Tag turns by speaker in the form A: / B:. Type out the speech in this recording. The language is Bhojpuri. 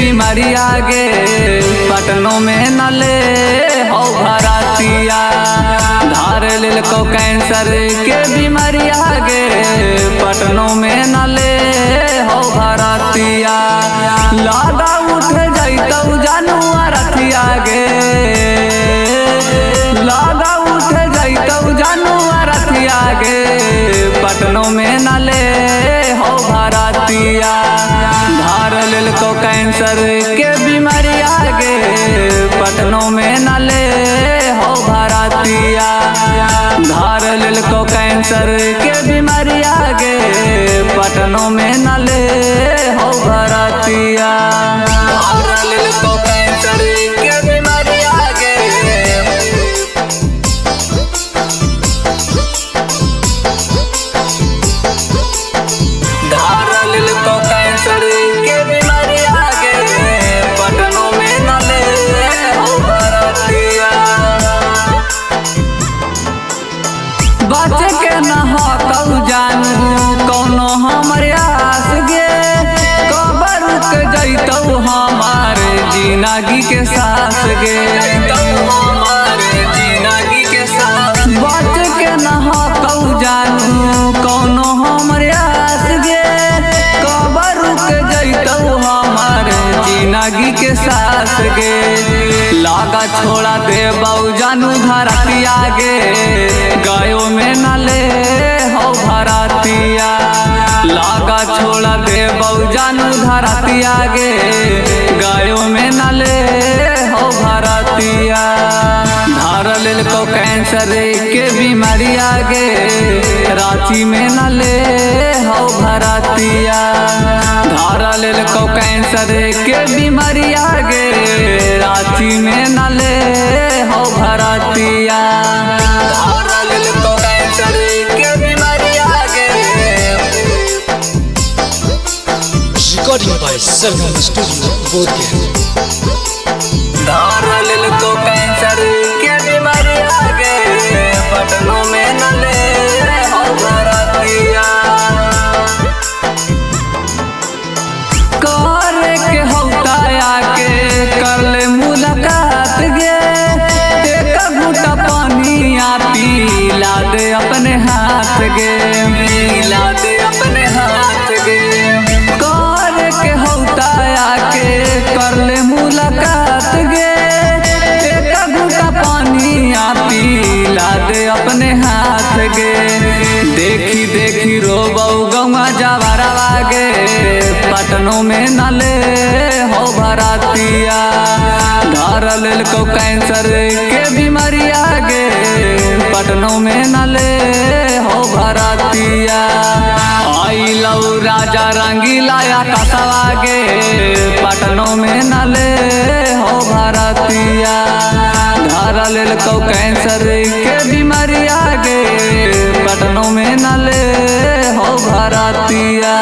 A: बीमारी आगे पटनों में न ले हो भरातिया। धार लेल को कैंसर के बीमारी आगे पटनों में न ले हो भरातिया। लागा उठ जैतौ जानू अरथिया गे, लागा उठ जैतौ जानू अरथिया गे पटनों में न ले हो भरातिया। धार लेल को कैंसर के बीमारी आगे पटनों में न ले हो भरातिया। धार लेल को कैंसर के बीमारी आगे पटनों में न ले हो भरातिया। धार लेल को कैंसर के बीमारी आगे बच के न हो जानू कौनो हमर आस गे, कबर रुक जैतौ हमार जिंदगी के सास गे। बच के न हो जानू कौनो हमर आस गे, कबर रुक जैतौ हमार जिंदगी के सास गे। लागा छोड़ा दे बाऊ जानू भरातिया गे, गायों में न ले हो भरातिया। लागा छोड़ा दे बाऊ जानू भरातिया गे, गायों में न ले हो भरातिया। धार लेल को कैंसर के बीमारी आगे रांची में न ले हो भरातिया। धार लेल को कैंसर के बीमारी आगे रांची में न ले हो भरातिया। धार लेल को कैंसर के बीमारी आगे
B: recording by Sargam studio Bodhgaya.
A: धार लेल को कैंसर के बीमारी आगे पटनों में न ले हो भरातिया। करे के होता आके कर ले मुलाकात गे, एक घूंटा पानी आ पीला दे अपने हाथ गे, पीला दे अपने हाथ गे। करे के होता आके कर ले मुलाकात गे, एक घूंटा पानी आ पीला दे अपने हाथ गे। देखी देखी रोबौ गौवा जवारवा गे पटनों में न ले हो भरातिया। धार लेल को कैंसर के बीमारी आगे पटनों में न ले हो भरातिया। आई लऊ राजा रंगीला या कसवा गे पटनों में न ले हो भरातिया। धार लेल को कैंसर के बीमारी आगे पटनों में न ले हो भरातिया।